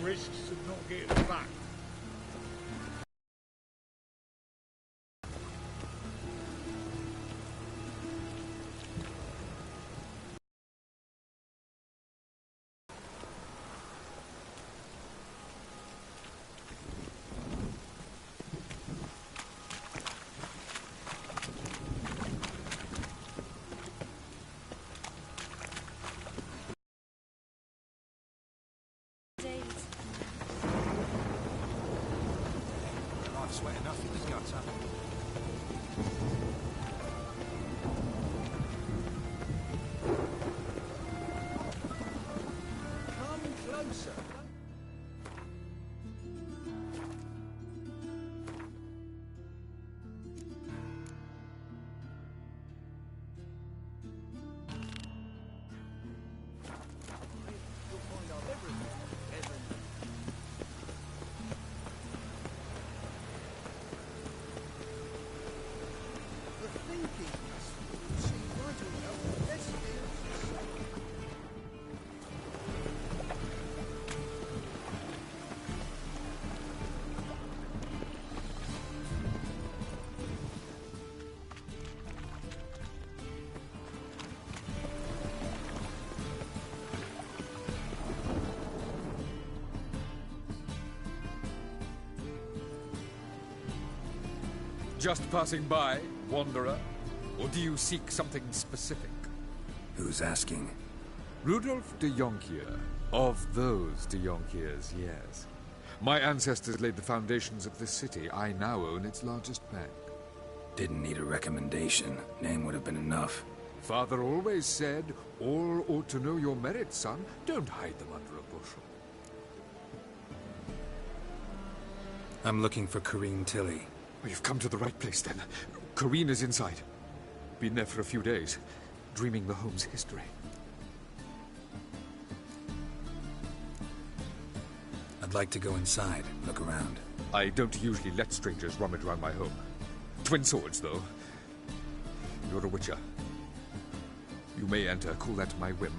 risks of not getting it back. Sweat enough in the gutter. Come closer. You'll find out everything. Just passing by, wanderer? Or do you seek something specific? Who's asking? Rudolf de Jonkier. Of those de Jonkiers, yes. My ancestors laid the foundations of this city. I now own its largest bank. Didn't need a recommendation. Name would have been enough. Father always said, all ought to know your merits, son. Don't hide them under a bushel. I'm looking for Corrine Tilly. Well, you've come to the right place, then. Corrine is inside. Been there for a few days, dreaming the home's history. I'd like to go inside, look around. I don't usually let strangers rummage around my home. Twin swords, though. You're a witcher. You may enter, call that my whim.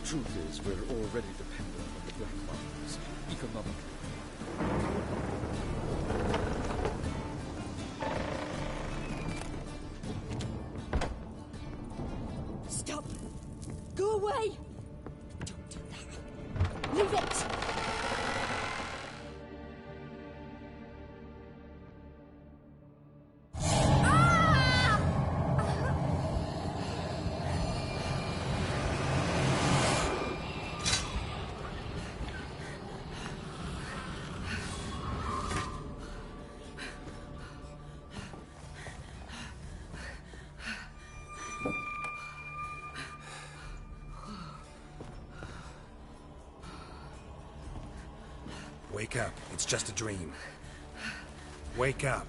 Truth is, we're already dependent on the Black Markets, economically. Stop! Go away! Don't do that. Leave it! Wake up. It's just a dream. Wake up.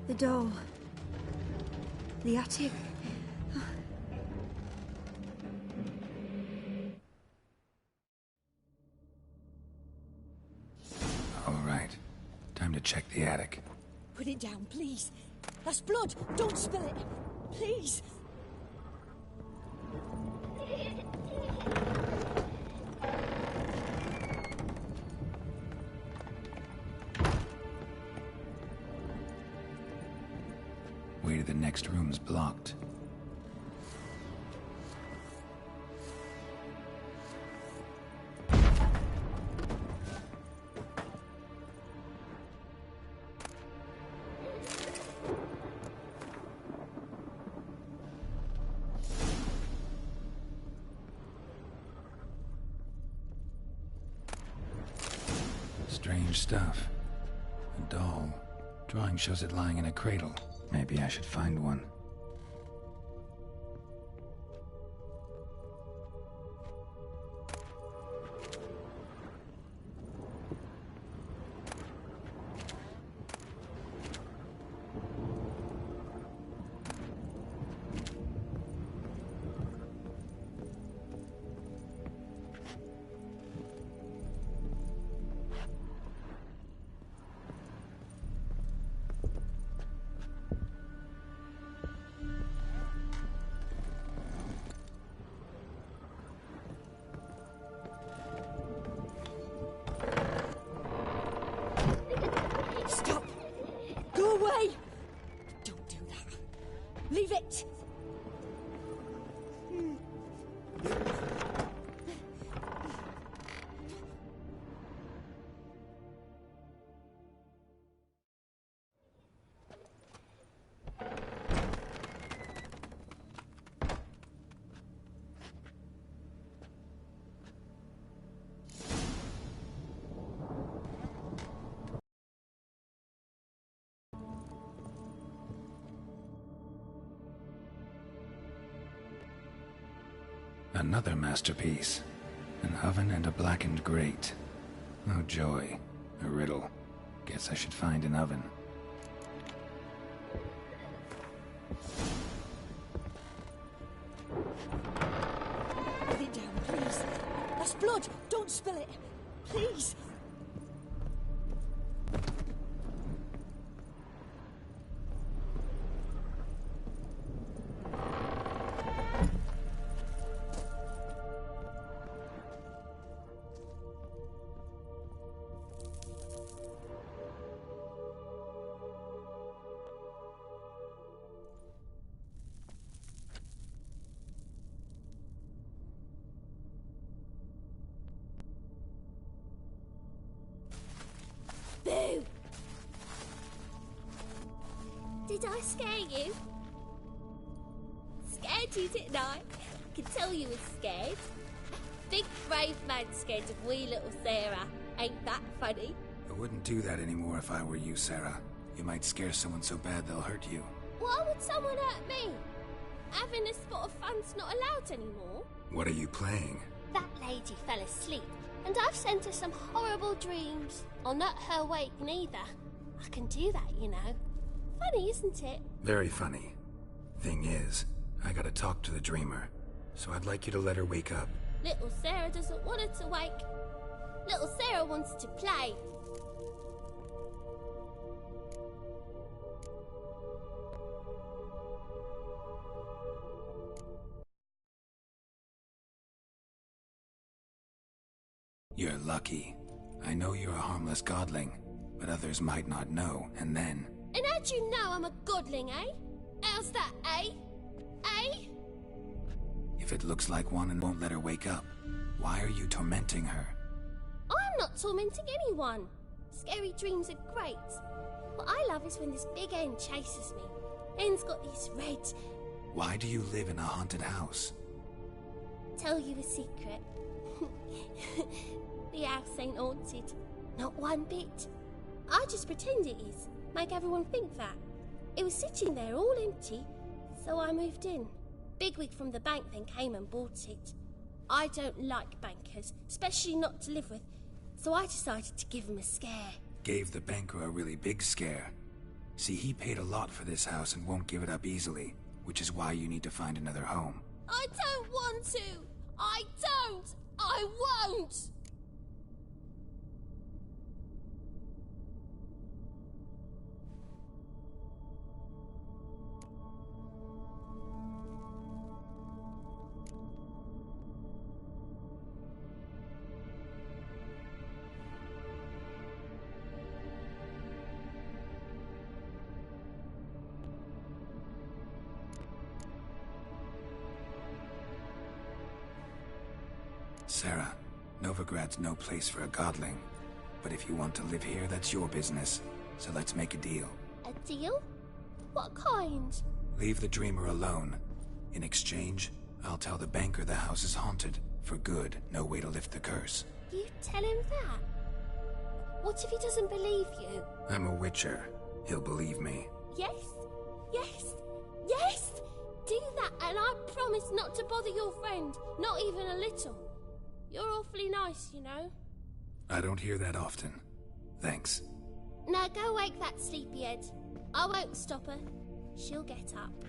The doll. The attic. All right. Time to check the attic. Put it down, please. That's blood. Don't spill it. Please. Way to the next room's blocked. Strange stuff. A doll. Drawing shows it lying in a cradle. Maybe I should find one. believe it! Another masterpiece. An oven and a blackened grate. Oh joy. A riddle. Guess I should find an oven. Put it down, please. That's blood. Don't spill it. Please. Boo! Did I scare you? Scared you, didn't I? I could tell you were scared. Big brave man scared of wee little Sarah. Ain't that funny? I wouldn't do that anymore if I were you, Sarah. You might scare someone so bad they'll hurt you. Why would someone hurt me? Having a spot of fun's not allowed anymore. What are you playing? That lady fell asleep, and I've sent her some horrible dreams. I'll not her wake neither. I can do that, you know. Funny, isn't it? Very funny. Thing is, I gotta talk to the dreamer, so I'd like you to let her wake up. Little Sarah doesn't want her to wake. Little Sarah wants to play. You're lucky. I know you're a harmless godling, but others might not know, and then... And how'd you know I'm a godling, eh? How's that, eh? Eh? If it looks like one and won't let her wake up, why are you tormenting her? I'm not tormenting anyone. Scary dreams are great. What I love is when this big hen chases me. Hen's got these red... Why do you live in a haunted house? Tell you a secret. The house ain't haunted. Not one bit. I just pretend it is. Make everyone think that. It was sitting there all empty, so I moved in. Bigwig from the bank then came and bought it. I don't like bankers, especially not to live with, so I decided to give him a scare. Gave the banker a really big scare. See, he paid a lot for this house and won't give it up easily, which is why you need to find another home. I don't want to! I don't! I won't! Sarah, Novigrad's no place for a godling. But if you want to live here, that's your business. So let's make a deal. A deal? What kind? Leave the dreamer alone. In exchange, I'll tell the banker the house is haunted. For good, no way to lift the curse. You tell him that? What if he doesn't believe you? I'm a witcher. He'll believe me. Yes? Yes? Yes! Do that and I promise not to bother your friend. Not even a little. You're awfully nice, you know. I don't hear that often. Thanks. Now go wake that sleepyhead. I won't stop her. She'll get up.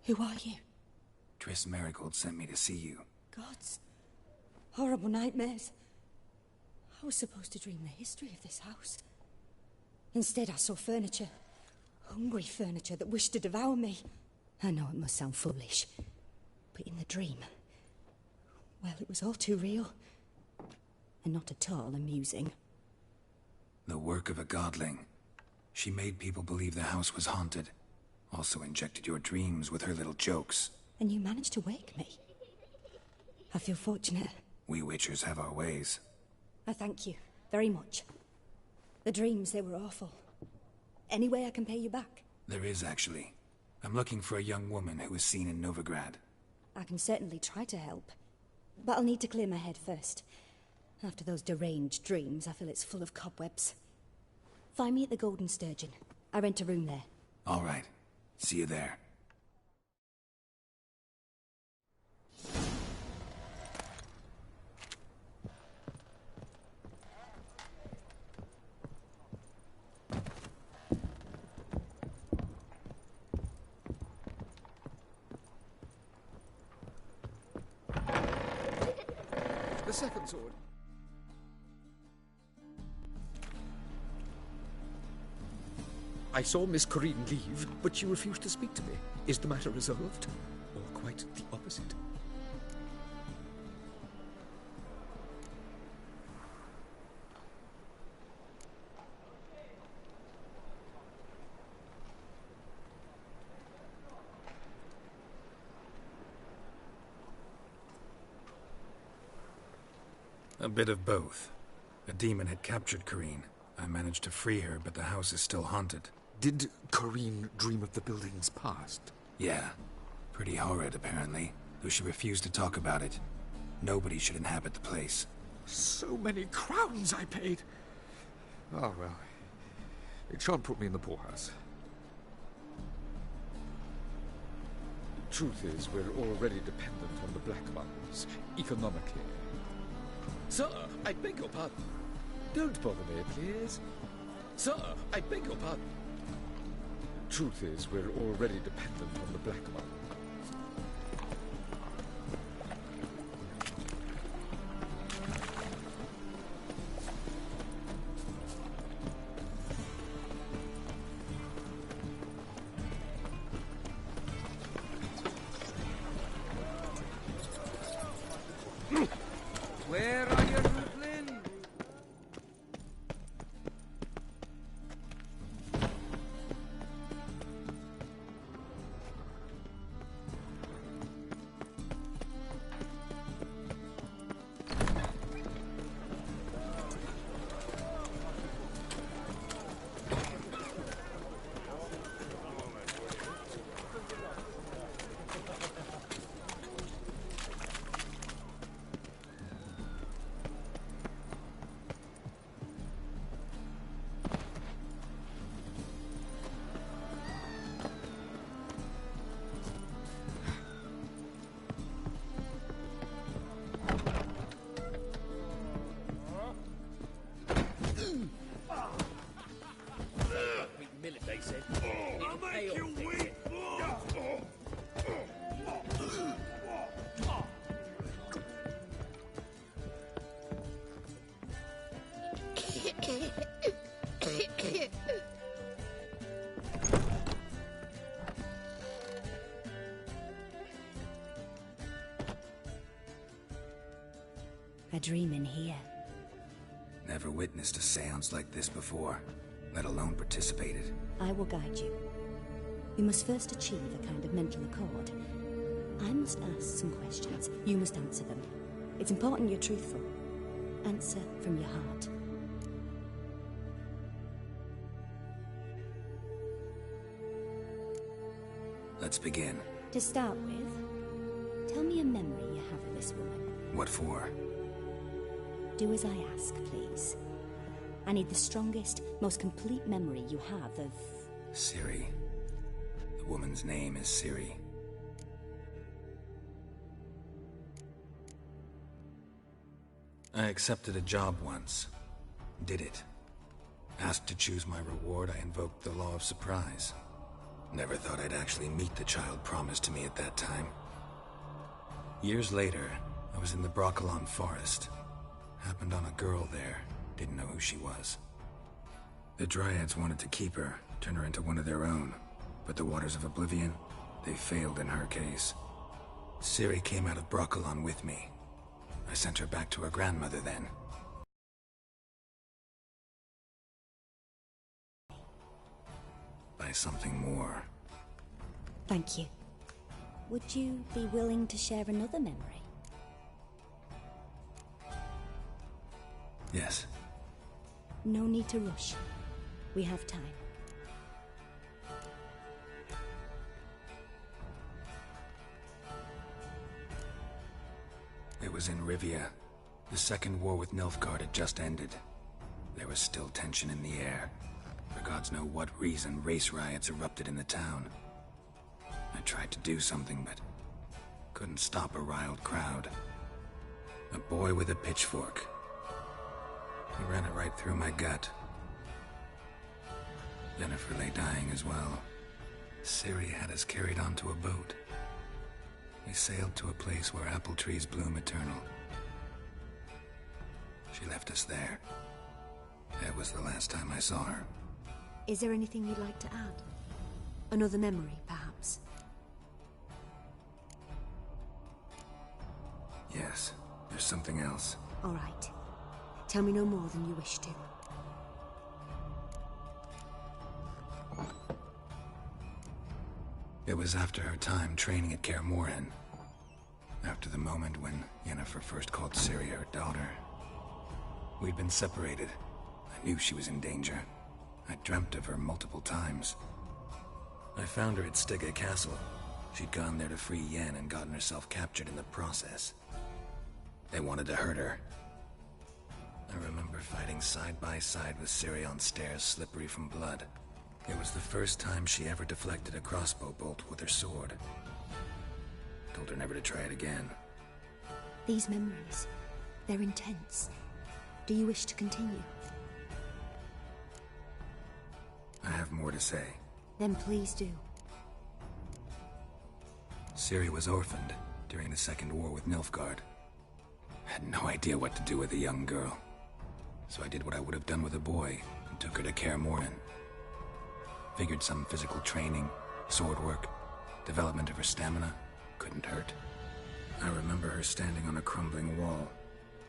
Who are you? Triss Marigold sent me to see you. Gods. Horrible nightmares. I was supposed to dream the history of this house. Instead, I saw furniture. Hungry furniture that wished to devour me. I know it must sound foolish, but in the dream, well, it was all too real. And not at all amusing. The work of a godling. She made people believe the house was haunted. Also injected your dreams with her little jokes. And you managed to wake me. I feel fortunate. We Witchers have our ways. I thank you very much. The dreams, they were awful. Any way I can pay you back? There is, actually. I'm looking for a young woman who was seen in Novigrad. I can certainly try to help. But I'll need to clear my head first. After those deranged dreams, I feel it's full of cobwebs. Find me at the Golden Sturgeon. I rent a room there. All right. See you there. The second sword. I saw Miss Corinne leave, but she refused to speak to me. Is the matter resolved? Or quite the opposite? A bit of both. A demon had captured Corinne. I managed to free her, but the house is still haunted. Did Corinne dream of the building's past? Yeah. Pretty horrid, apparently, though she refused to talk about it. Nobody should inhabit the place. So many crowns I paid. Oh, well. It shan't put me in the poorhouse. The truth is, we're already dependent on the Black Mountains, economically. Sir, I beg your pardon. Don't bother me, please. Sir, I beg your pardon. Truth is, we're already dependent on the Black Mountains. Where are you, Brooklyn? They said. I'll make you weep! A dream in here. Never witnessed a seance like this before, let alone participated. I will guide you. You must first achieve a kind of mental accord. I must ask some questions. You must answer them. It's important you're truthful. Answer from your heart. Let's begin. To start with, tell me a memory you have of this woman. What for? Do as I ask, please. I need the strongest, most complete memory you have of... Ciri. The woman's name is Ciri. I accepted a job once. Did it. Asked to choose my reward, I invoked the law of surprise. Never thought I'd actually meet the child promised to me at that time. Years later, I was in the Broccolon forest. Happened on a girl there. Didn't know who she was. The Dryads wanted to keep her, turn her into one of their own. But the Waters of Oblivion, they failed in her case. Ciri came out of Broccolon with me. I sent her back to her grandmother then. By something more. Thank you. Would you be willing to share another memory? Yes. No need to rush. We have time. It was in Rivia. The second war with Nilfgaard had just ended. There was still tension in the air. For gods know what reason, race riots erupted in the town. I tried to do something, but couldn't stop a riled crowd. A boy with a pitchfork. He ran it right through my gut. Yennefer lay dying as well. Ciri had us carried onto a boat. We sailed to a place where apple trees bloom eternal. She left us there. That was the last time I saw her. Is there anything you'd like to add? Another memory, perhaps? Yes, there's something else. All right. Tell me no more than you wish to. It was after her time training at Kaer Morhen. After the moment when Yennefer first called Ciri her daughter. We'd been separated. I knew she was in danger. I dreamt of her multiple times. I found her at Stygga Castle. She'd gone there to free Yen and gotten herself captured in the process. They wanted to hurt her. I remember fighting side by side with Ciri on stairs slippery from blood. It was the first time she ever deflected a crossbow bolt with her sword. Told her never to try it again. These memories, they're intense. Do you wish to continue? I have more to say. Then please do. Ciri was orphaned during the Second War with Nilfgaard. I had no idea what to do with a young girl. So I did what I would have done with a boy and took her to Kaer Morhen. Figured some physical training, sword work, development of her stamina couldn't hurt. I remember her standing on a crumbling wall.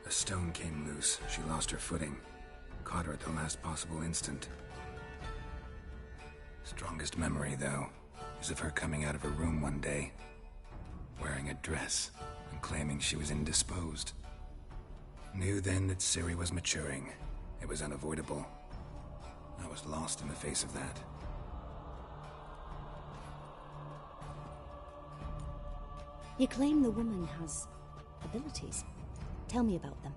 A stone came loose. She lost her footing. Caught her at the last possible instant. Strongest memory, though, is of her coming out of her room one day, wearing a dress and claiming she was indisposed. Knew then that Ciri was maturing. It was unavoidable. I was lost in the face of that. You claim the woman has abilities. Tell me about them.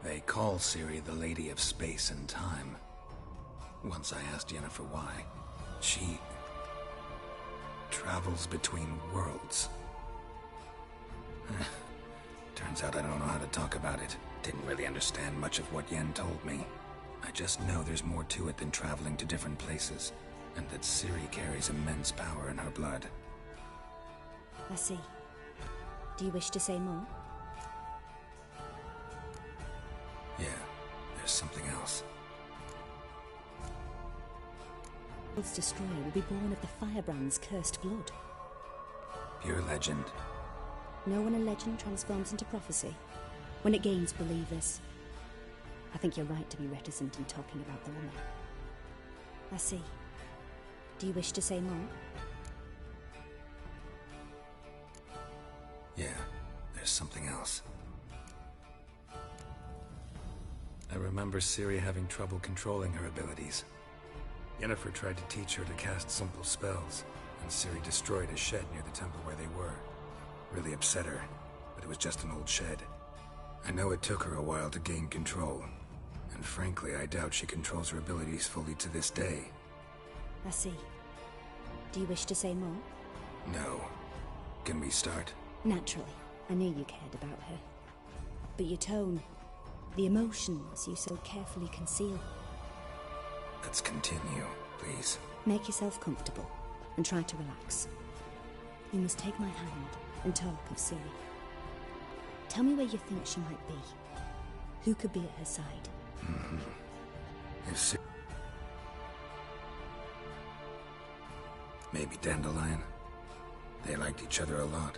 They call Ciri the Lady of Space and Time. Once I asked Yennefer why. She travels between worlds. Turns out I don't know how to talk about it. Didn't really understand much of what Yen told me. I just know there's more to it than traveling to different places, and that Ciri carries immense power in her blood. I see. Do you wish to say more? Yeah, there's something else. The world's destroyer will be born of the Firebrand's cursed blood. Pure legend. Know when a legend transforms into prophecy? When it gains believers. I think you're right to be reticent in talking about the woman. I see. Do you wish to say more? Yeah, there's something else. I remember Ciri having trouble controlling her abilities. Yennefer tried to teach her to cast simple spells, and Ciri destroyed a shed near the temple where they were. Really upset her, but it was just an old shed. I know it took her a while to gain control, and frankly, I doubt she controls her abilities fully to this day. I see. Do you wish to say more? No. Can we start? Naturally. I knew you cared about her. But your tone, the emotions you so carefully conceal. Let's continue, please. Make yourself comfortable and try to relax. You must take my hand and talk of Ciri. Tell me where you think she might be. Who could be at her side? If Ciri... Maybe Dandelion. They liked each other a lot.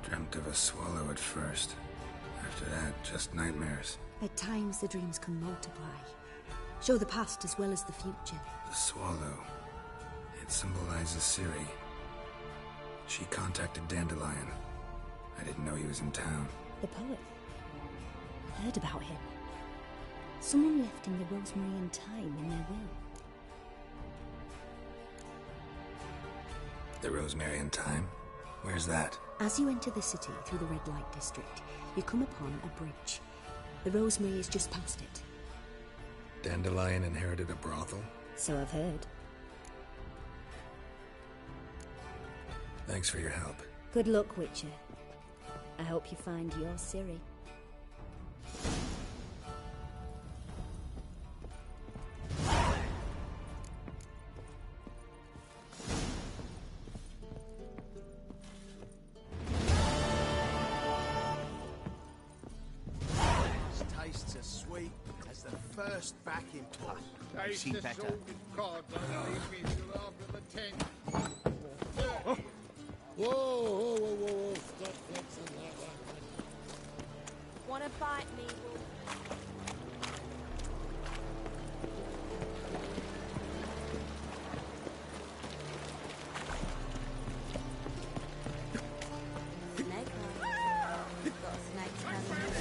Dreamt of a swallow at first. After that, just nightmares. At times the dreams can multiply. Show the past as well as the future. The swallow. It symbolizes Ciri. She contacted Dandelion. I didn't know he was in town. The poet. Heard about him. Someone left him the rosemary and thyme in their will. The rosemary and thyme? Where's that? As you enter the city through the red light district, you come upon a bridge. The rosemary is just past it. Dandelion inherited a brothel? So I've heard. Thanks for your help. Good luck, Witcher. I hope you find your Ciri. Tastes as sweet as the first back in pot. Taste See the better. salted cod. Don't leave me till after the 10th. Whoa, whoa, whoa, whoa. Stop flexing that one. Wanna bite me, wolf? Snake eye. Got a snake coming.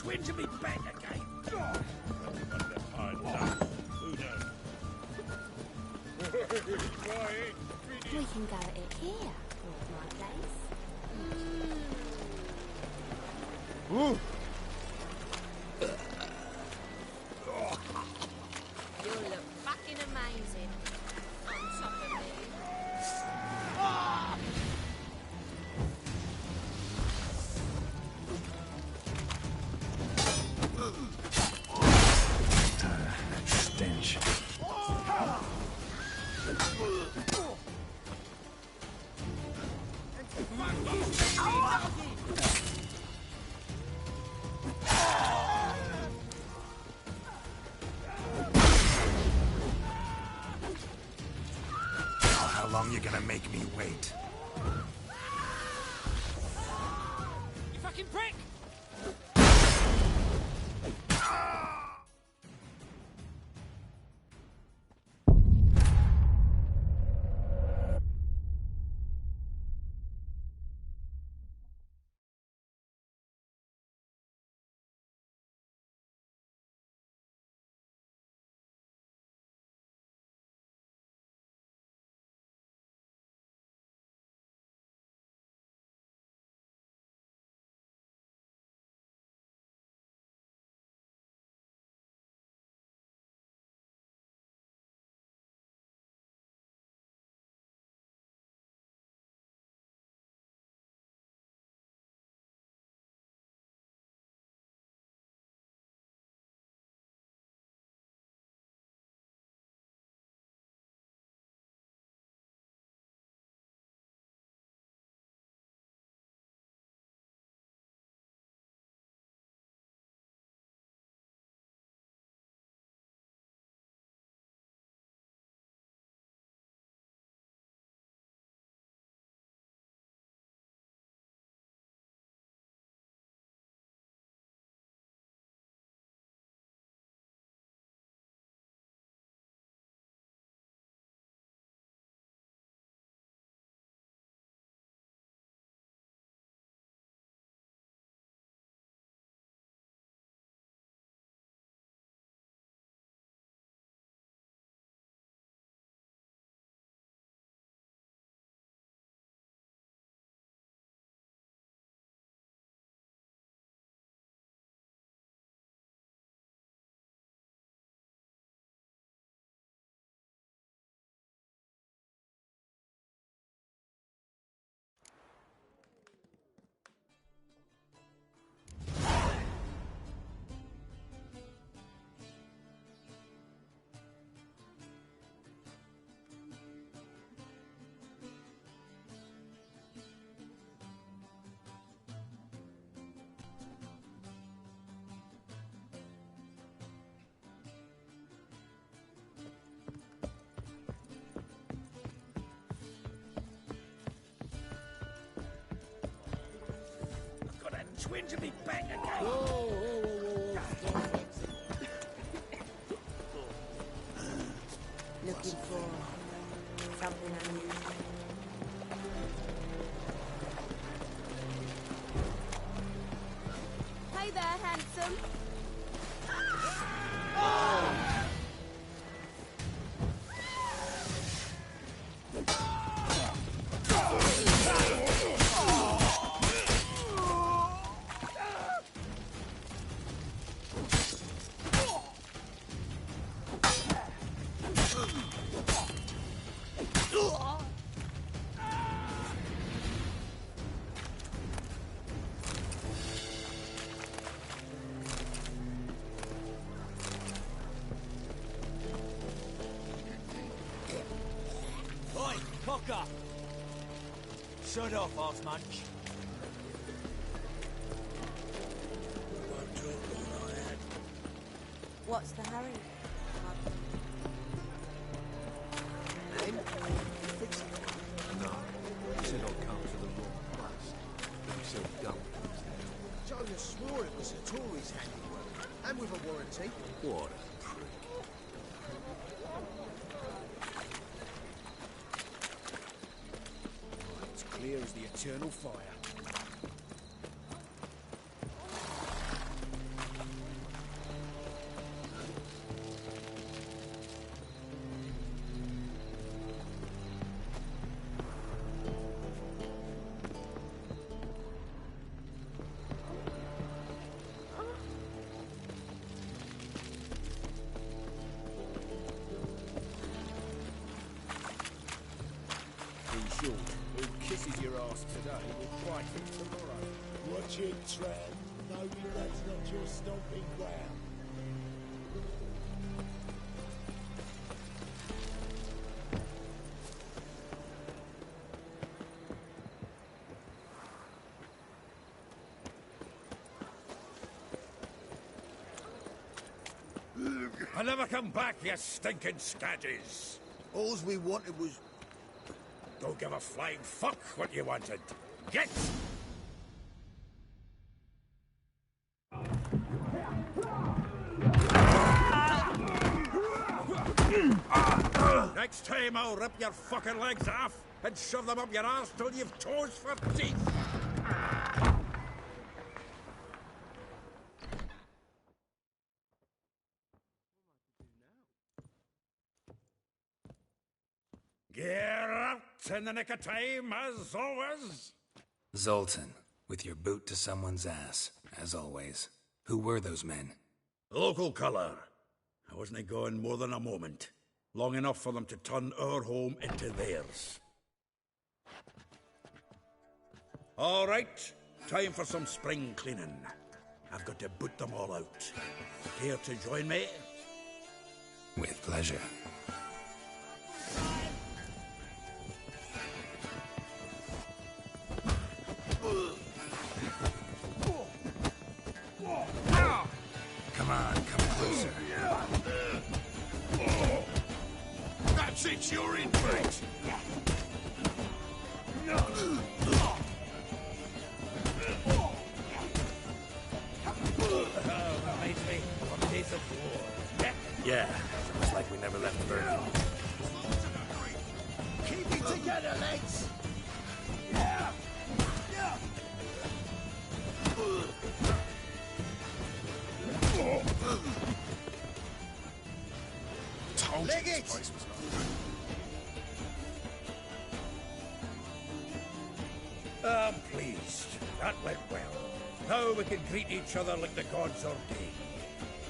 twin to me back again. Who knows? We can go at it here, off my place. Ooh. You look fucking amazing. On top of me. That stench. How long you gonna make me wait? You fucking prick! Twin to me back again. Whoa, whoa, whoa, whoa, whoa. Stop flexing. Looking for something unusual. Hey there, handsome. Oi, cock up! Shut off, arse munch. What's the hurry? No, he said I'd come to the wrong place. But he said don't. Jonah swore it was a Tory's handiwork, and with a warranty. What a prick. It's clear as the eternal fire. Bullshit, Tran. No, that's not your stomping ground. I never come back, you stinking scadges. Alls we wanted was... Don't give a flying fuck what you wanted. Get! Next time I'll rip your fucking legs off and shove them up your arse till you've toes for teeth. Gear out in the nick of time, as always. Zoltan, with your boot to someone's ass, as always. Who were those men? Local colour. I wasn't going more than a moment. Long enough for them to turn our home into theirs. All right, time for some spring cleaning. I've got to boot them all out. Care to join me? With pleasure. Come on, come closer. That's it, you're in for it. Reminds me of days of war. Yeah, sounds like we never left Berlin. Keep it together, lads! Told Leg you it! this place was not good. I'm pleased. That went well. Now we can greet each other like the gods ordained.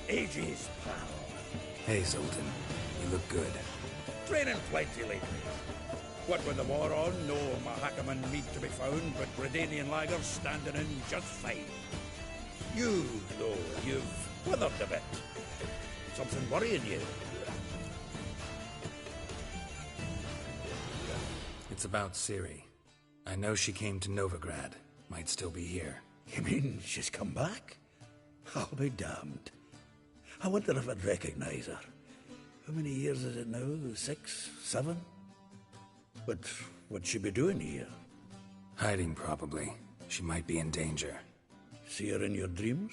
Ages, pal. Hey, Zoltan. You look good. Training plenty lately. What with the war on, no Mahakaman meat to be found, but Redanian lagers standing in just fine. You, though, you've withered a bit. Something worrying you? It's about Ciri. I know she came to Novigrad. Might still be here. You mean she's come back? I'll be damned. I wonder if I'd recognize her. How many years is it now? 6, 7? But what'd she be doing here? Hiding, probably. She might be in danger. See her in your dreams?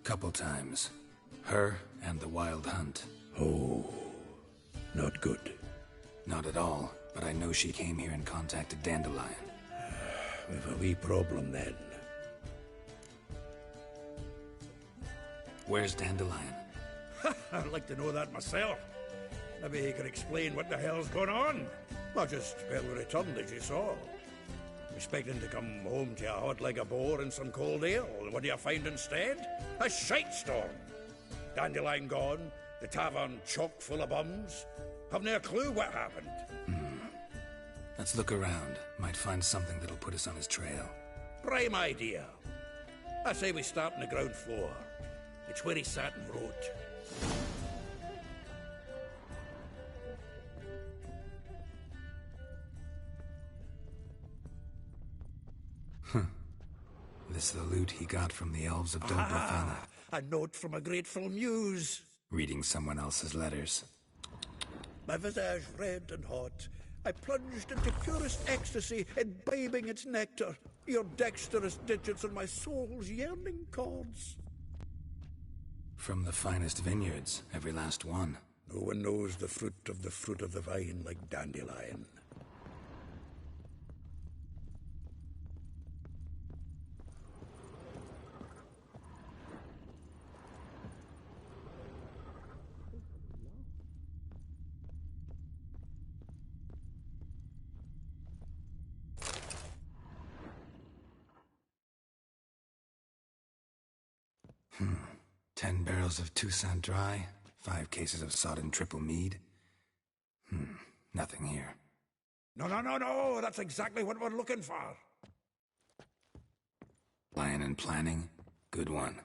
Couple times. Her and the Wild Hunt. Oh, not good. Not at all, but I know she came here and contacted Dandelion. We've a wee problem then. Where's Dandelion? I'd like to know that myself. Maybe he could explain what the hell's going on. Not just barely returned, as you saw. Expecting to come home to a hot leg of boar and some cold ale. What do you find instead? A shite storm. Dandelion gone, the tavern chock full of bums. Haven't a clue what happened. Let's look around. Might find something that'll put us on his trail. Prime idea. I say we start on the ground floor. It's where he sat and wrote. This the loot he got from the elves of Dobrafana. A note from a grateful muse. Reading someone else's letters. My visage red and hot, I plunged into purest ecstasy, imbibing its nectar. Your dexterous digits on my soul's yearning chords. From the finest vineyards, every last one. No one knows the fruit of the vine like Dandelion. Hmm. 10 barrels of Toussaint Dry, 5 cases of sodden triple mead. Nothing here. No, that's exactly what we're looking for. Lion and planning? Good one.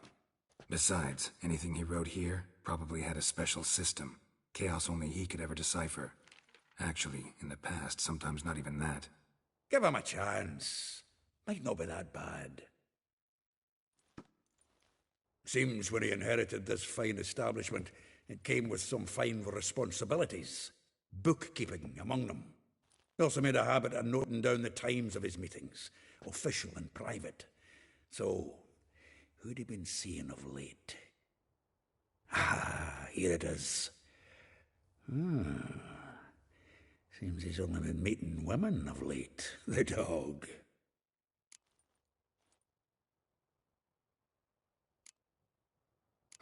Besides, anything he wrote here probably had a special system. Chaos only he could ever decipher. Actually, in the past, sometimes not even that. Give him a chance. Might not be that bad. Seems when he inherited this fine establishment, it came with some fine responsibilities. Bookkeeping among them. He also made a habit of noting down the times of his meetings, official and private. So, who'd he been seeing of late? Ah, here it is. Seems he's only been meeting women of late, the dog.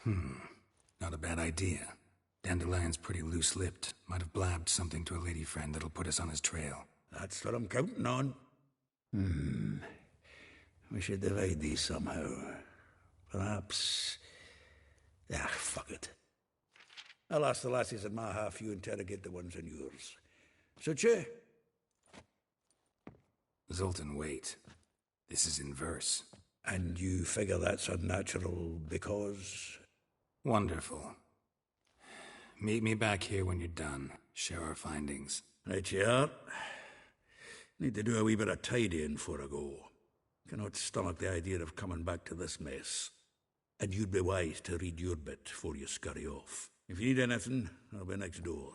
Not a bad idea. Dandelion's pretty loose-lipped. Might have blabbed something to a lady friend that'll put us on his trail. That's what I'm counting on. We should divide these somehow. Perhaps... Ah, fuck it. I'll ask the lassies in my half, you interrogate the ones in yours. Suche? Zoltan, wait. This is in verse. And you figure that's unnatural because... Wonderful. Meet me back here when you're done. Share our findings. Right you are. Need to do a wee bit of tidying before I go. Cannot stomach the idea of coming back to this mess. And you'd be wise to read your bit before you scurry off. If you need anything, I'll be next door.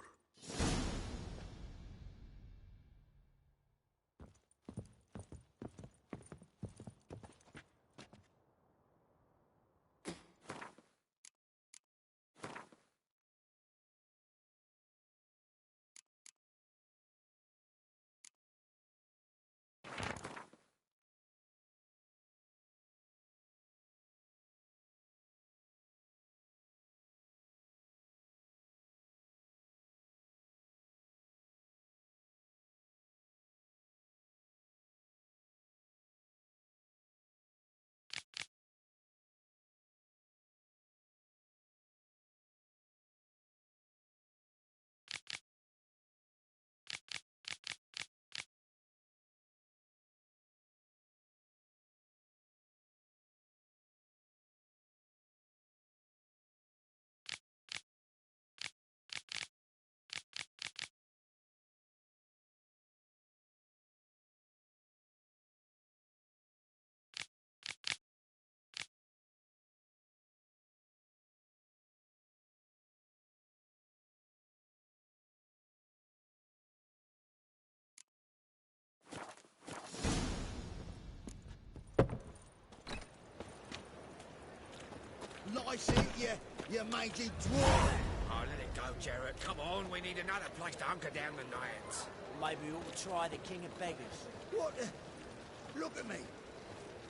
Lice it, you mangy dwarf! Oh, let it go, Jarrett. Come on, we need another place to hunker down the nights. Maybe we ought to try the King of Beggars. What the... Look at me.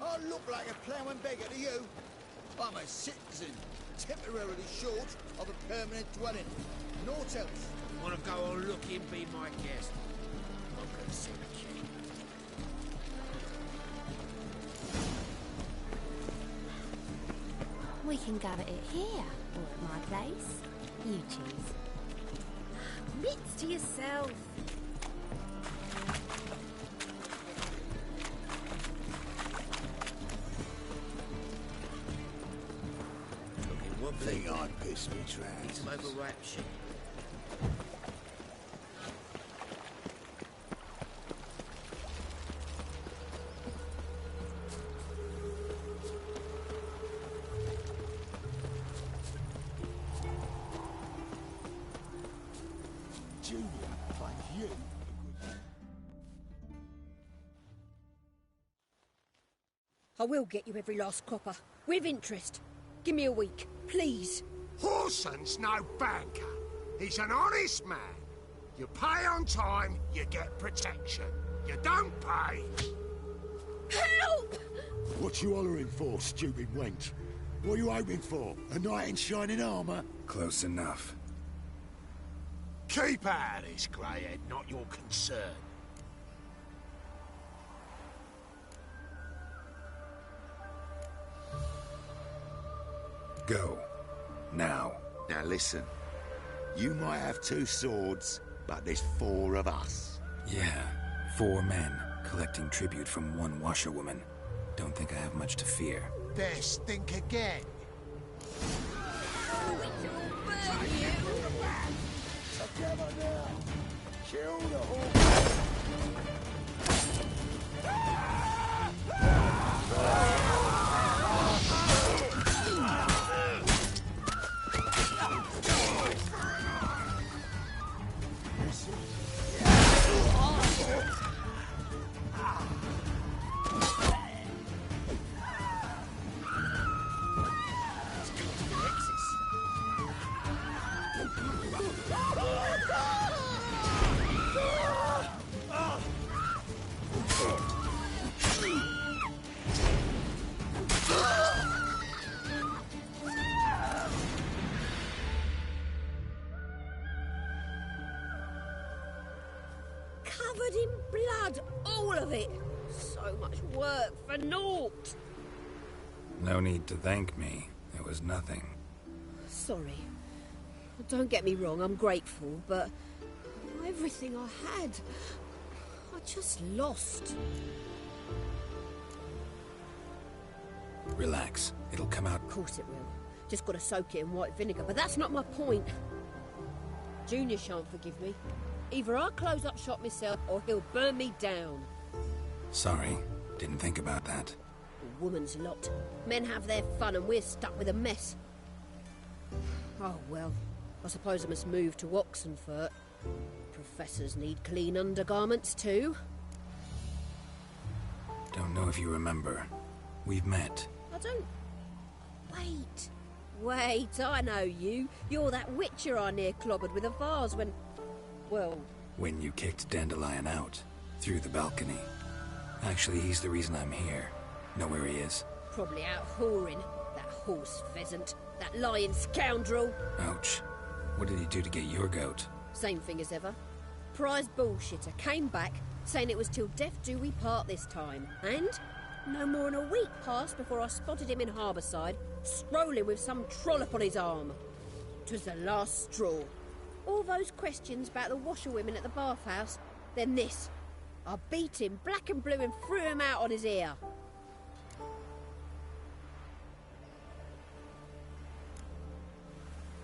I look like a ploughing beggar to you. I'm a citizen, temporarily short of a permanent dwelling. Naught else. Want to go on looking, be my guest. I'm going to see the king. We can go at it here, or at my place. You choose. Mitts to yourself. Looking wobbly. Think I'd piss me trans. Some overwrap shit. I will get you every last copper, with interest. Give me a week, please. Horson's no banker. He's an honest man. You pay on time, you get protection. You don't pay... Help! What you hollering for, stupid wench? What are you hoping for? A knight in shining armour? Close enough. Keep out of this, greyhead, not your concern. Go. Now. Now listen. You might have 2 swords, but there's 4 of us. Yeah. 4 men, collecting tribute from 1 washerwoman. don't think I have much to fear. Best think again. Together now! Kill the whole... Covered in blood, all of it. So much work for naught. No need to thank me. It was nothing. Sorry. Don't get me wrong, I'm grateful, but everything I had, I just lost. Relax. It'll come out. Of course it will. Just gotta soak it in white vinegar, but that's not my point. Junior shan't forgive me. Either I'll close up shop myself, or he'll burn me down. Sorry. Didn't think about that. A woman's lot. Men have their fun and we're stuck with a mess. Oh well, I suppose I must move to Oxenfurt. Professors need clean undergarments too. Don't know if you remember. We've met. I don't... Wait, I know you. You're that witcher I near clobbered with a vase when... Well... When you kicked Dandelion out. Through the balcony. Actually, he's the reason I'm here. Know where he is? Probably out whoring. That horse pheasant. That lying scoundrel. Ouch. What did he do to get your goat? Same thing as ever. Prize bullshitter came back, saying it was till death do we part this time. And no more than a week passed before I spotted him in Harbourside, strolling with some trollop on his arm. 'Twas the last straw. All those questions about the washerwomen at the bathhouse, then this. I beat him black and blue and threw him out on his ear.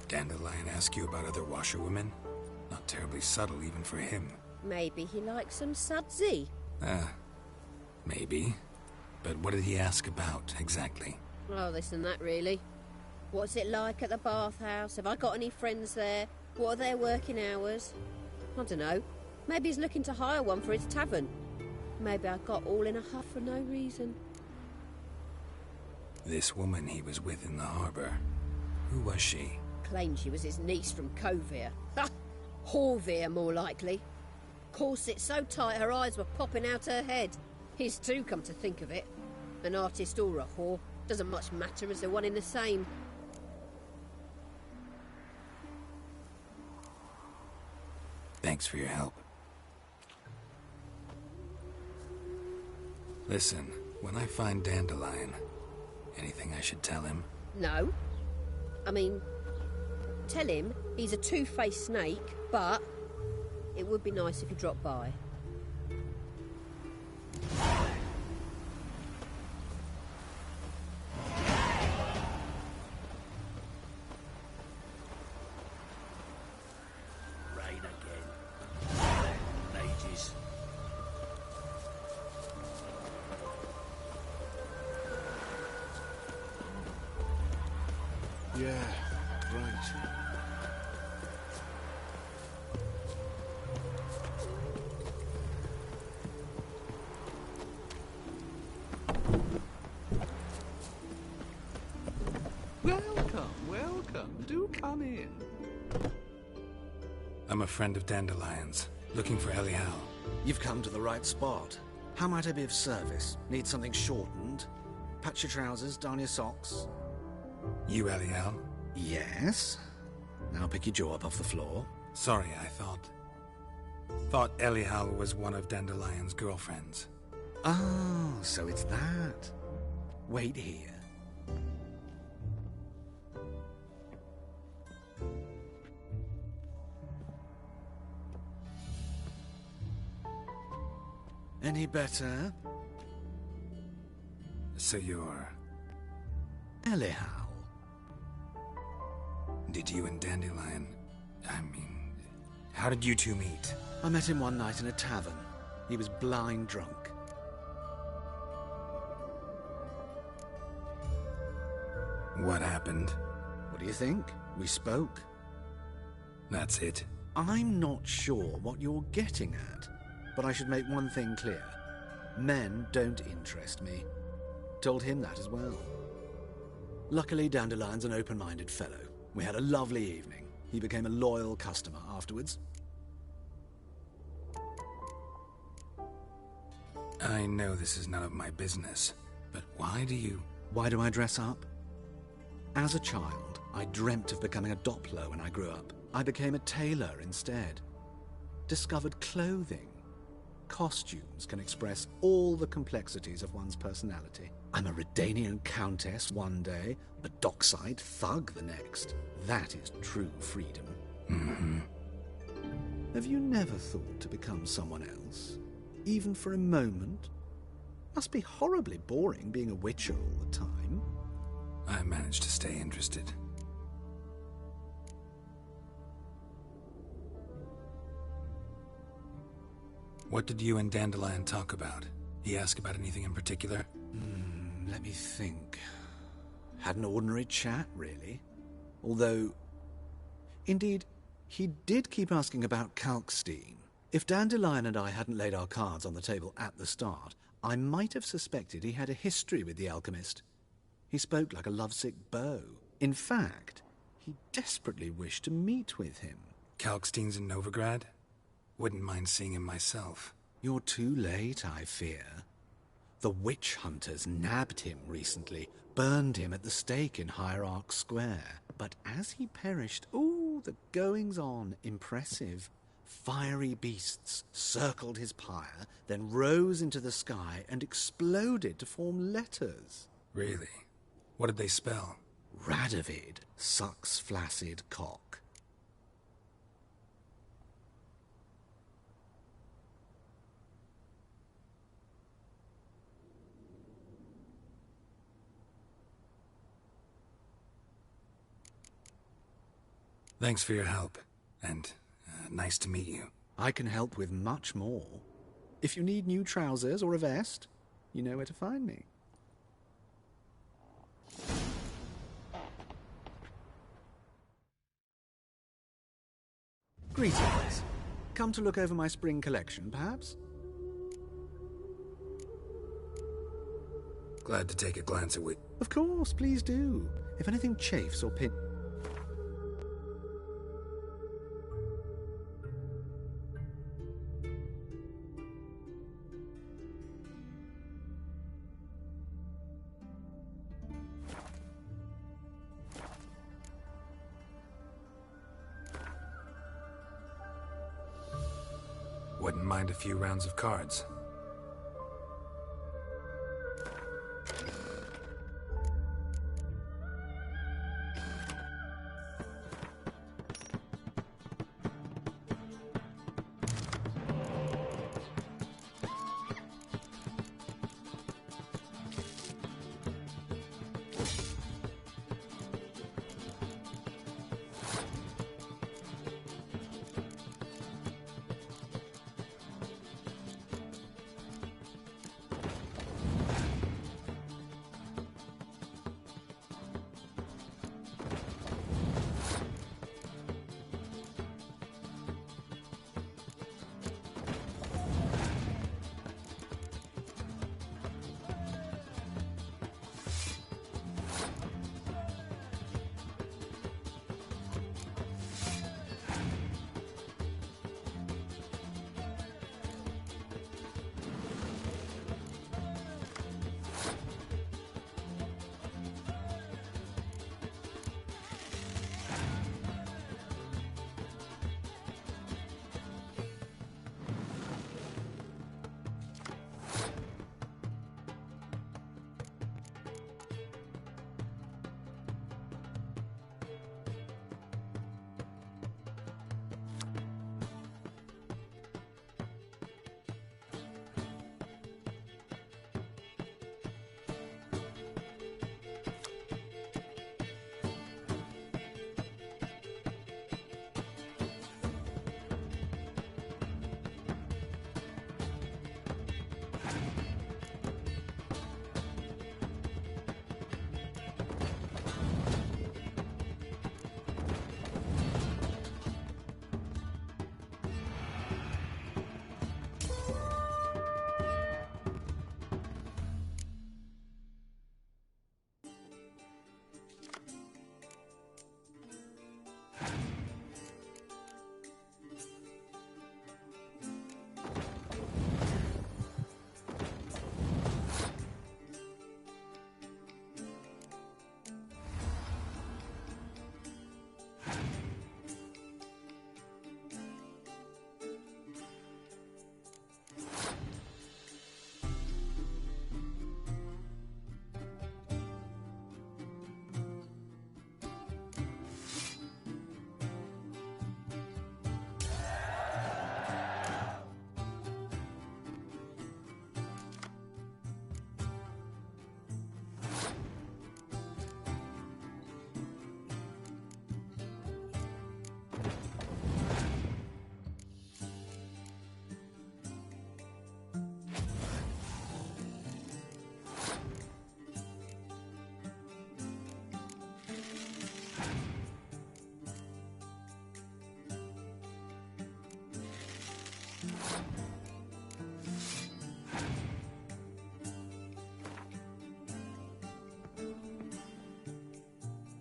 Dandelion ask you about other washerwomen? Not terribly subtle even for him. Maybe he likes some sudsy. Maybe. But what did he ask about, exactly? Oh, this and that, really. What's it like at the bathhouse? Have I got any friends there? What are their working hours? I don't know. Maybe he's looking to hire one for his tavern. Maybe I got all in a huff for no reason. This woman he was with in the harbour. Who was she? Claimed she was his niece from Kovir. Ha! Horvir, more likely. Corset so tight her eyes were popping out her head. His too, come to think of it. An artist or a whore. Doesn't much matter as they're one in the same. Thanks for your help. Listen, when I find Dandelion, anything I should tell him? No. I mean, tell him he's a two-faced snake, but it would be nice if he dropped by. Rain again. Ages. Yeah, right. Welcome. Do come in. I'm a friend of Dandelion's, looking for Elial. You've come to the right spot. How might I be of service? Need something shortened? Patch your trousers, darn your socks? You Elial? Yes. Now pick your jaw up off the floor. Sorry, I thought Elial was one of Dandelion's girlfriends. Oh, so it's that. Wait here. Any better? So you're... Anyhow. Did you and Dandelion... how did you two meet? I met him one night in a tavern. He was blind drunk. What happened? What do you think? We spoke. That's it? I'm not sure what you're getting at, but I should make one thing clear. Men don't interest me. Told him that as well. Luckily, Dandelion's an open-minded fellow. We had a lovely evening. He became a loyal customer afterwards. I know this is none of my business, but why do you... Why do I dress up? As a child, I dreamt of becoming a Doppler when I grew up. I became a tailor instead. Discovered clothing. Costumes can express all the complexities of one's personality. I'm a Redanian countess one day, a dockside thug the next. That is true freedom. Mm-hmm. Have you never thought to become someone else? Even for a moment? Must be horribly boring being a witcher all the time. I managed to stay interested. What did you and Dandelion talk about? He asked about anything in particular? Let me think. Had an ordinary chat, really. Although, indeed, he did keep asking about Kalkstein. If Dandelion and I hadn't laid our cards on the table at the start, I might have suspected he had a history with the alchemist. He spoke like a lovesick beau. In fact, he desperately wished to meet with him. Kalkstein's in Novigrad? Wouldn't mind seeing him myself. You're too late, I fear. The witch hunters nabbed him recently, burned him at the stake in Hierarch Square. But as he perished, the goings-on, impressive. Fiery beasts circled his pyre, then rose into the sky and exploded to form letters. Really? What did they spell? Radovid sucks flaccid cock. Thanks for your help, and nice to meet you. I can help with much more. If you need new trousers or a vest, you know where to find me. Greetings. Come to look over my spring collection, perhaps? Glad to take a glance at what... Of course, please do. If anything chafes or pin... Wouldn't mind a few rounds of cards.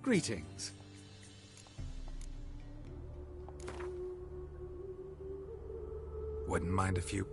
Greetings. Wouldn't mind a few.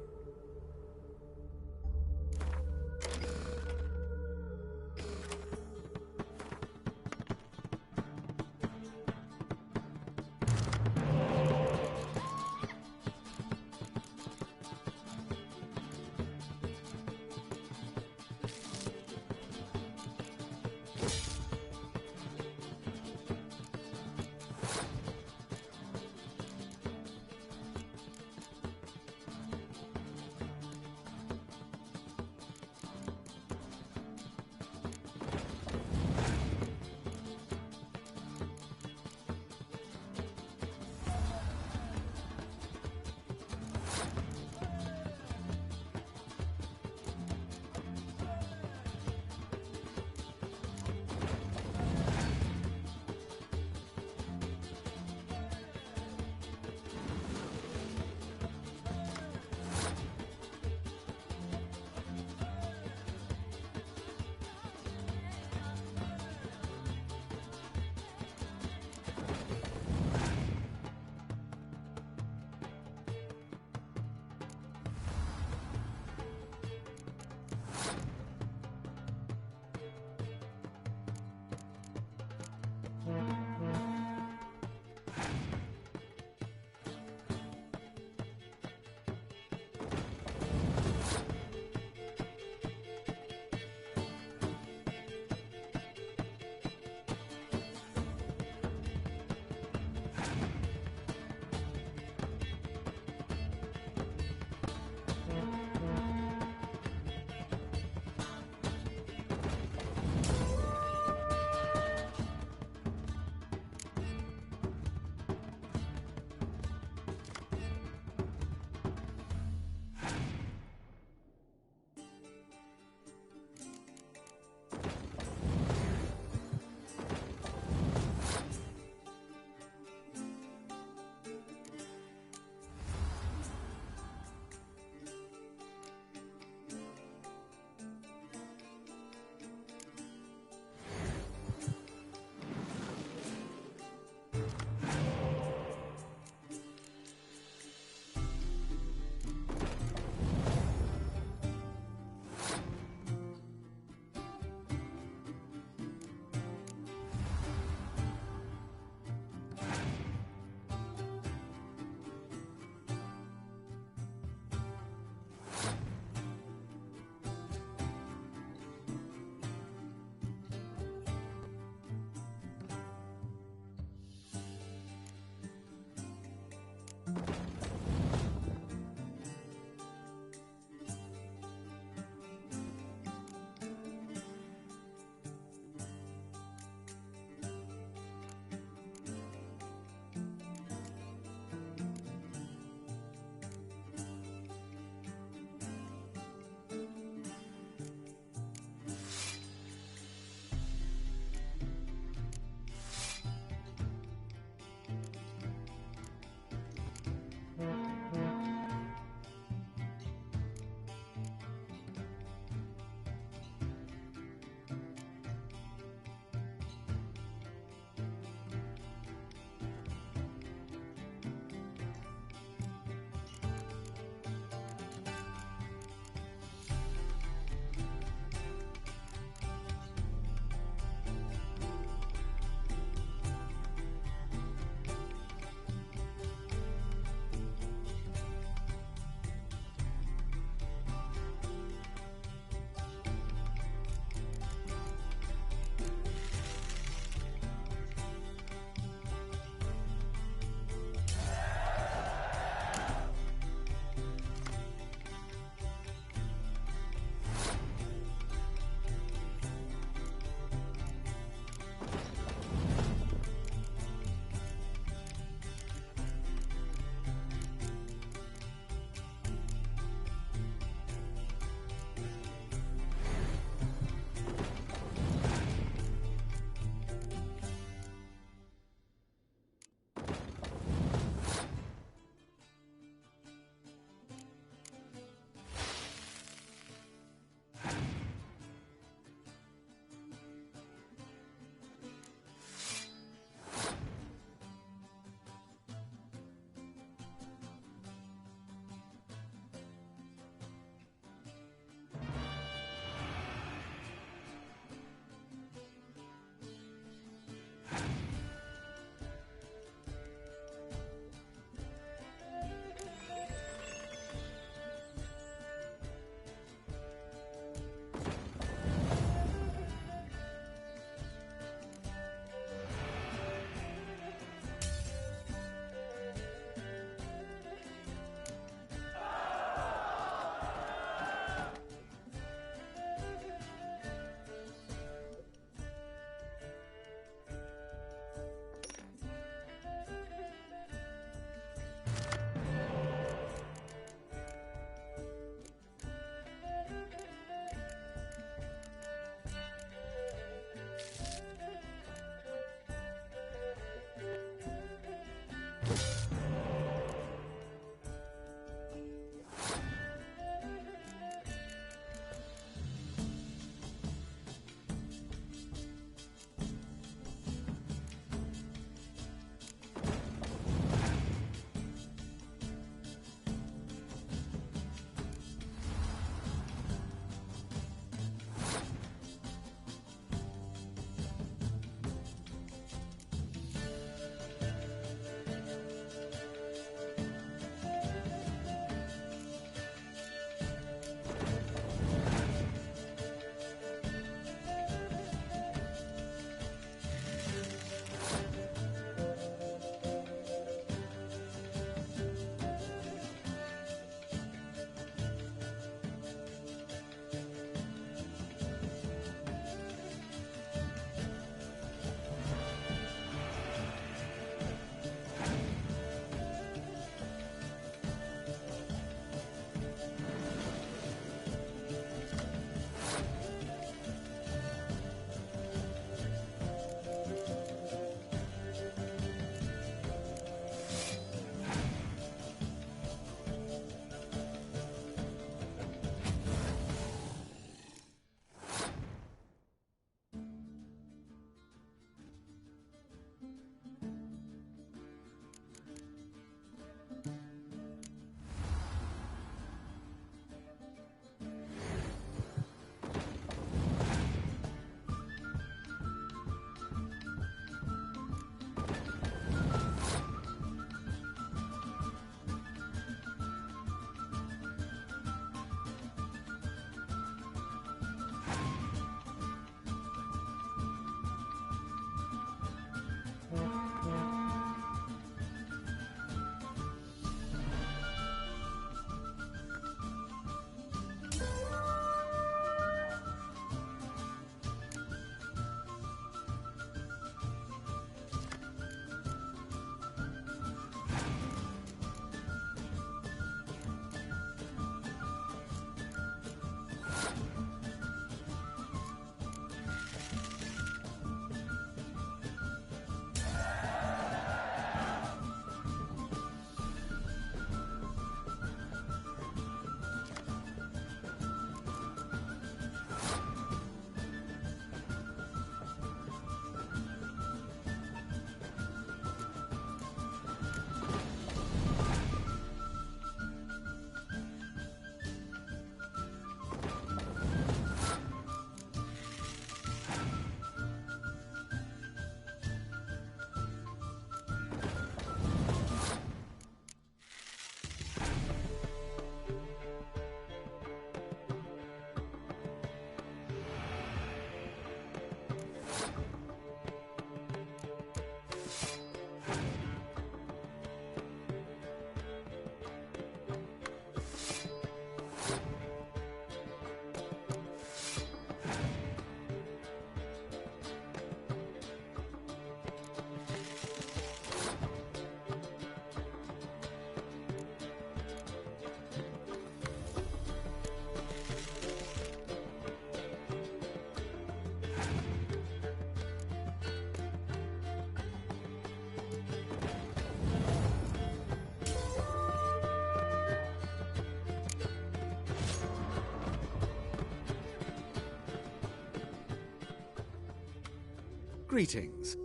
Greetings.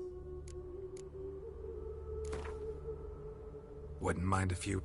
Wouldn't mind a few.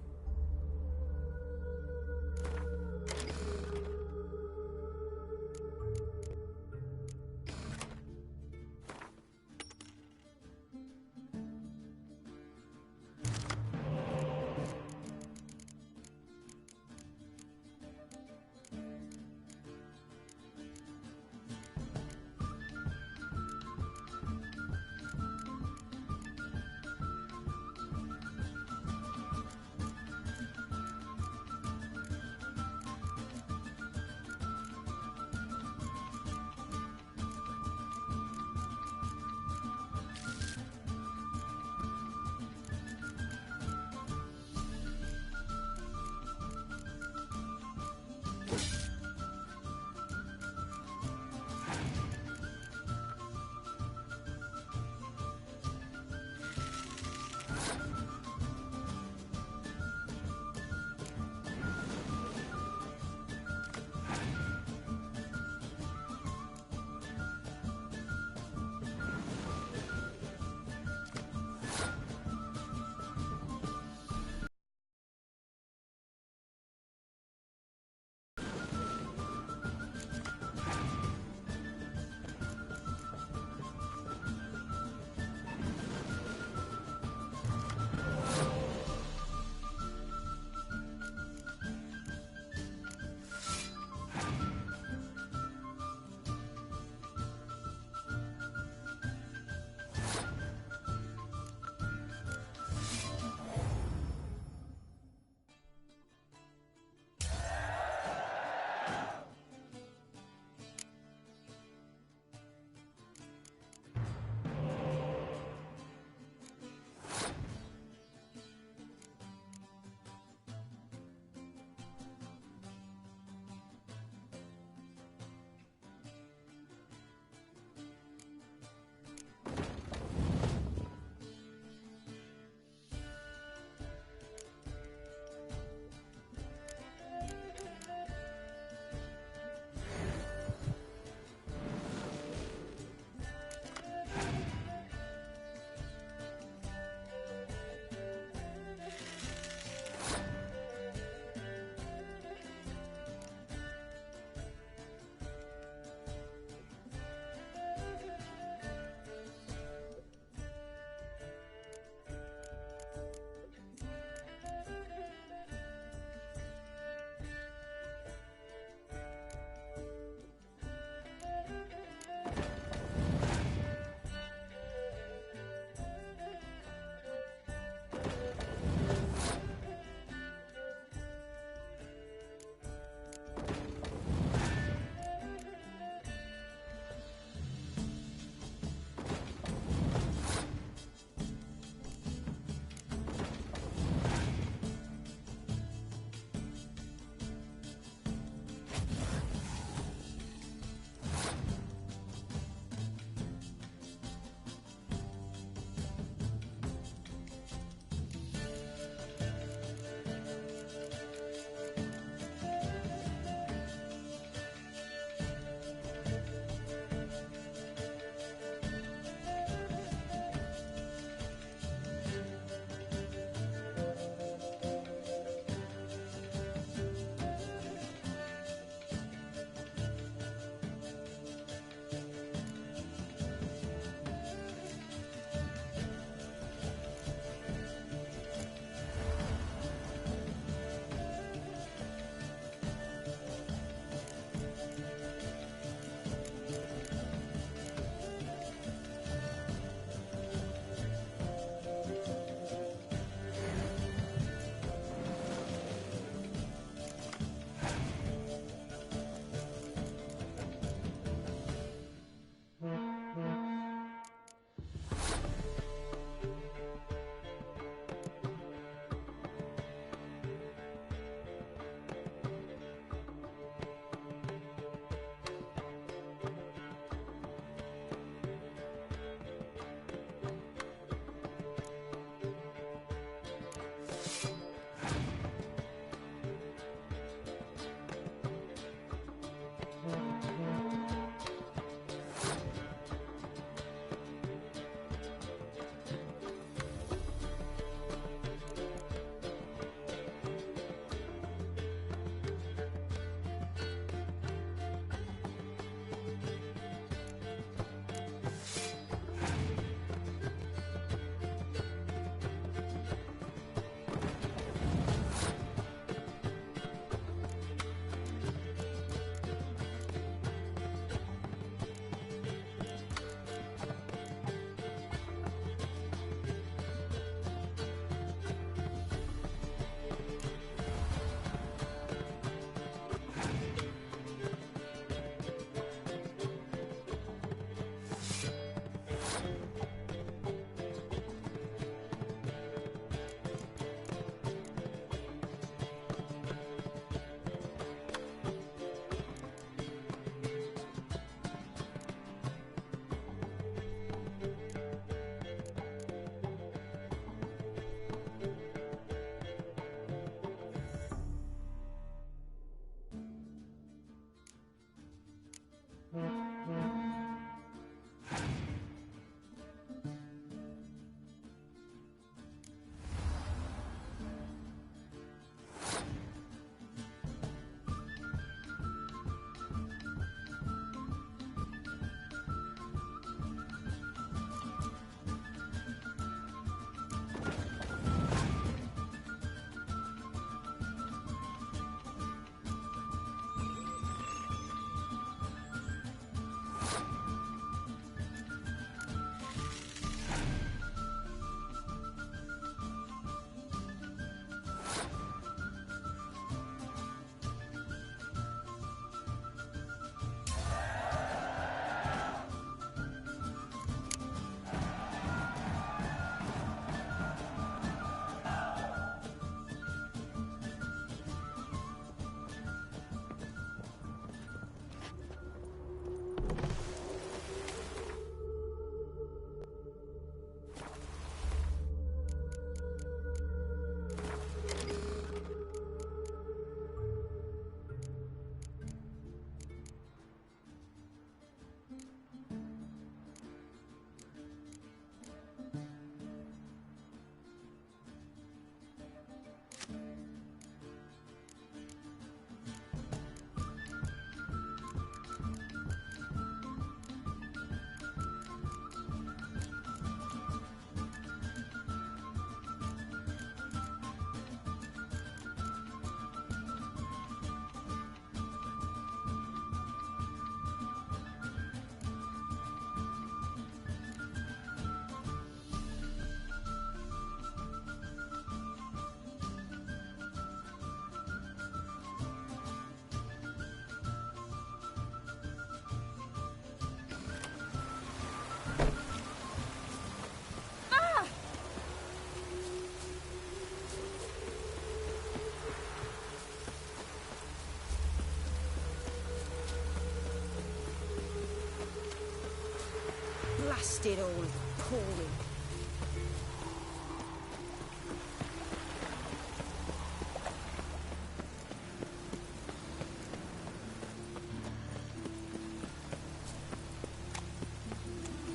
finished it all, pouring.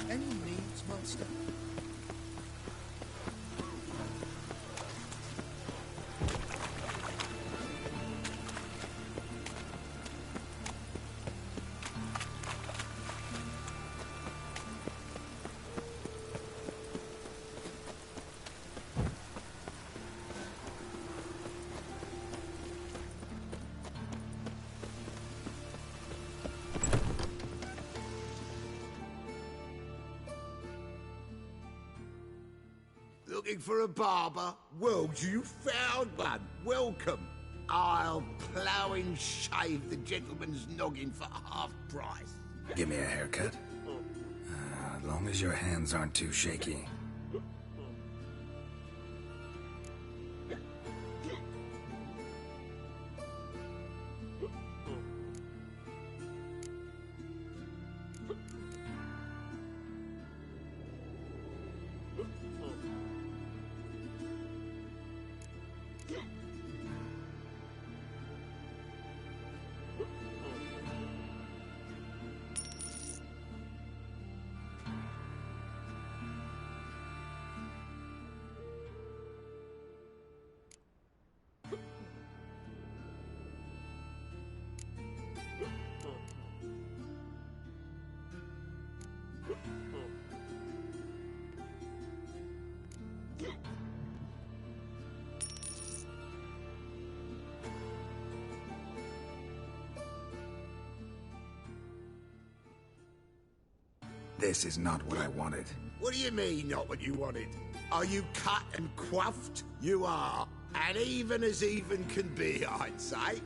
Any needs, Master? Looking for a barber? Well, you found one. Welcome. I'll plough and shave the gentleman's noggin for half price. Give me a haircut. As long as your hands aren't too shaky. This is not what I wanted. What do you mean, not what you wanted? Are you cut and quaffed? You are. And even as even can be, I'd say.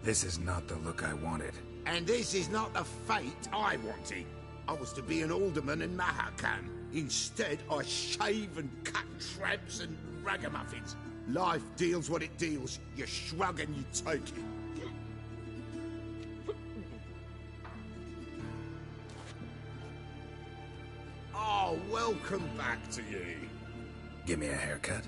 This is not the look I wanted. And this is not the fate I wanted. I was to be an alderman in Mahakan. Instead, I shave and cut tramps and ragamuffins. Life deals what it deals. You shrug and you take it. Oh, welcome back to you. Give me a haircut.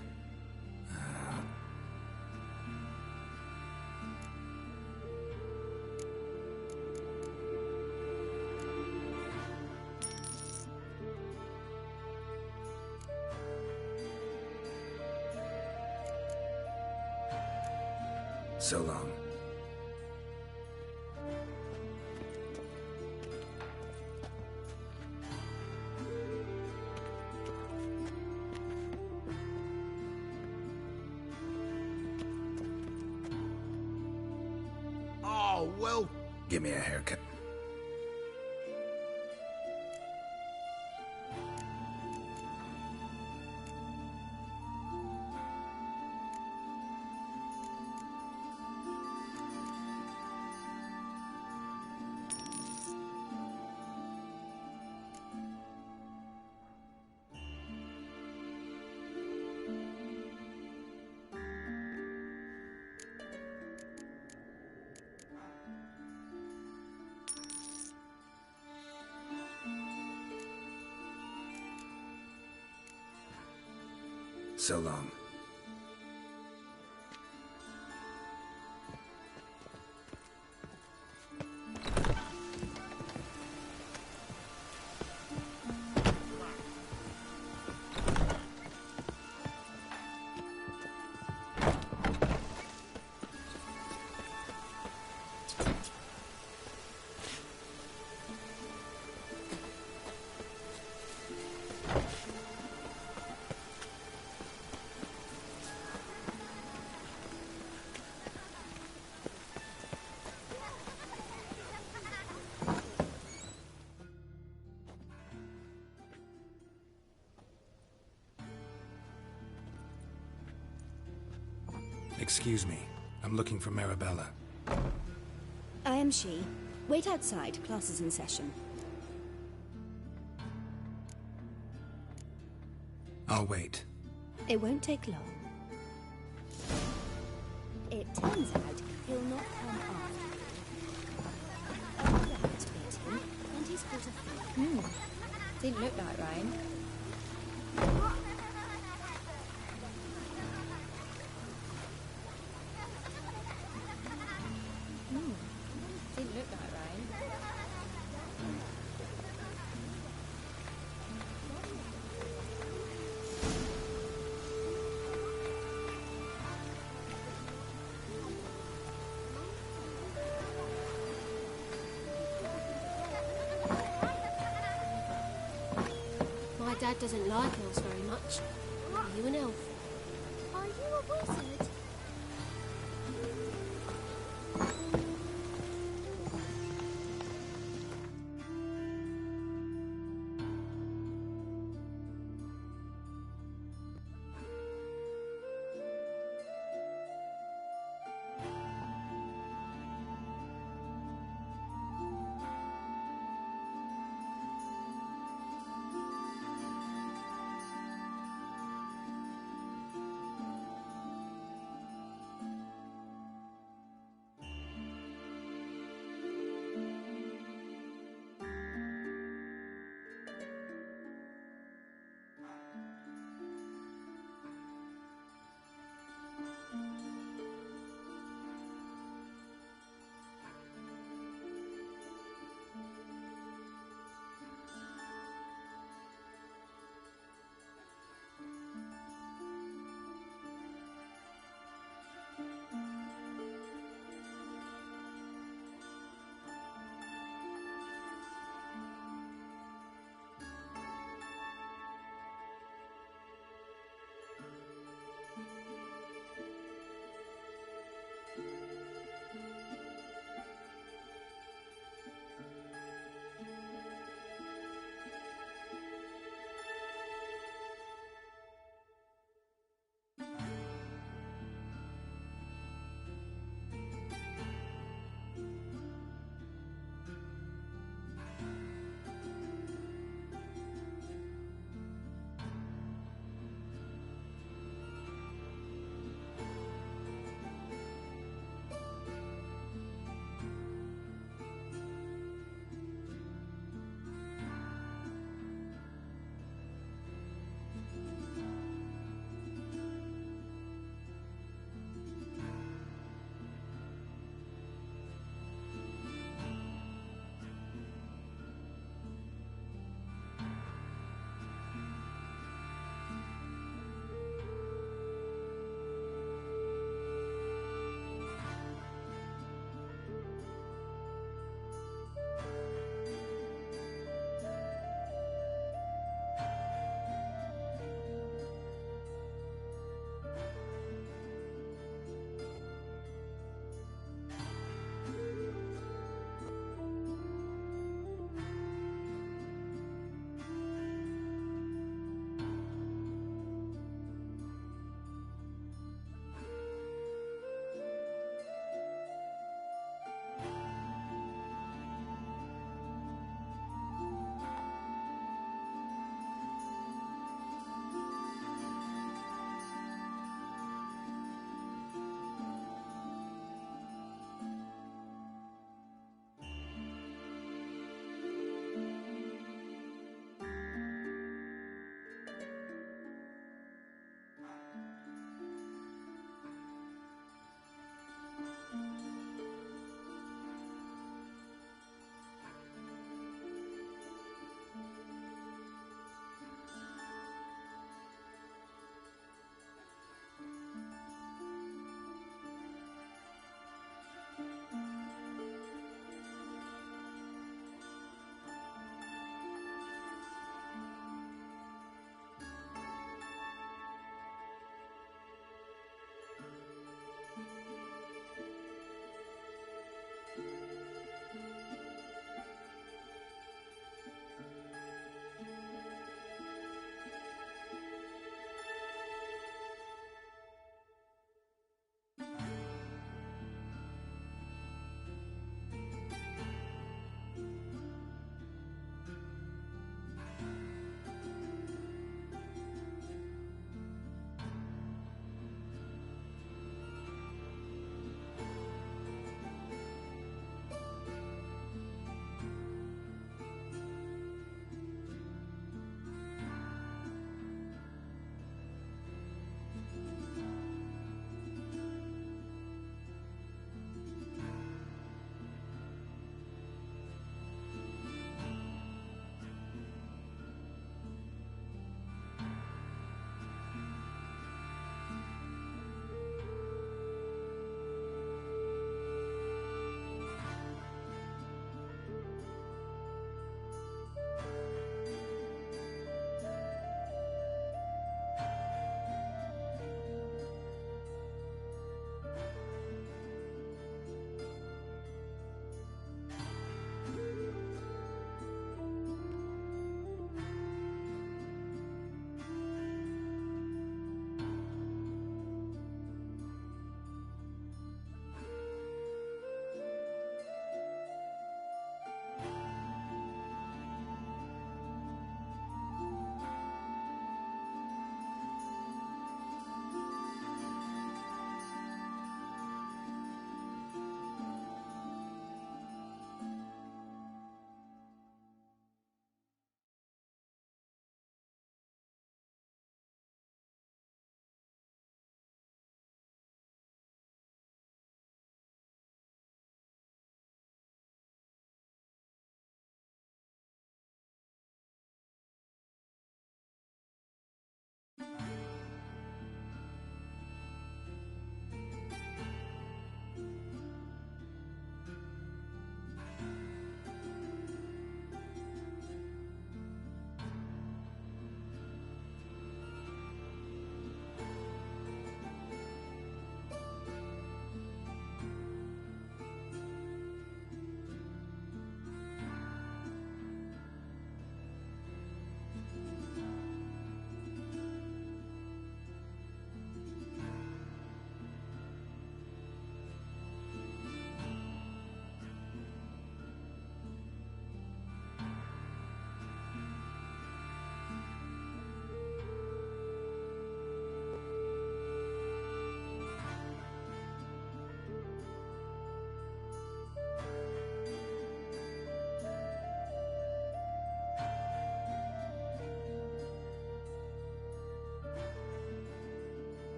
So long. Oh, well... Give me a haircut. So long. Excuse me. I'm looking for Marabella. I am she. Wait outside. Class is in session. I'll wait. It won't take long. It turns out he'll not come after you. Didn't look like rain. Didn't look like rain. My dad doesn't like elves very much. Are you an elf? Are you a wizard?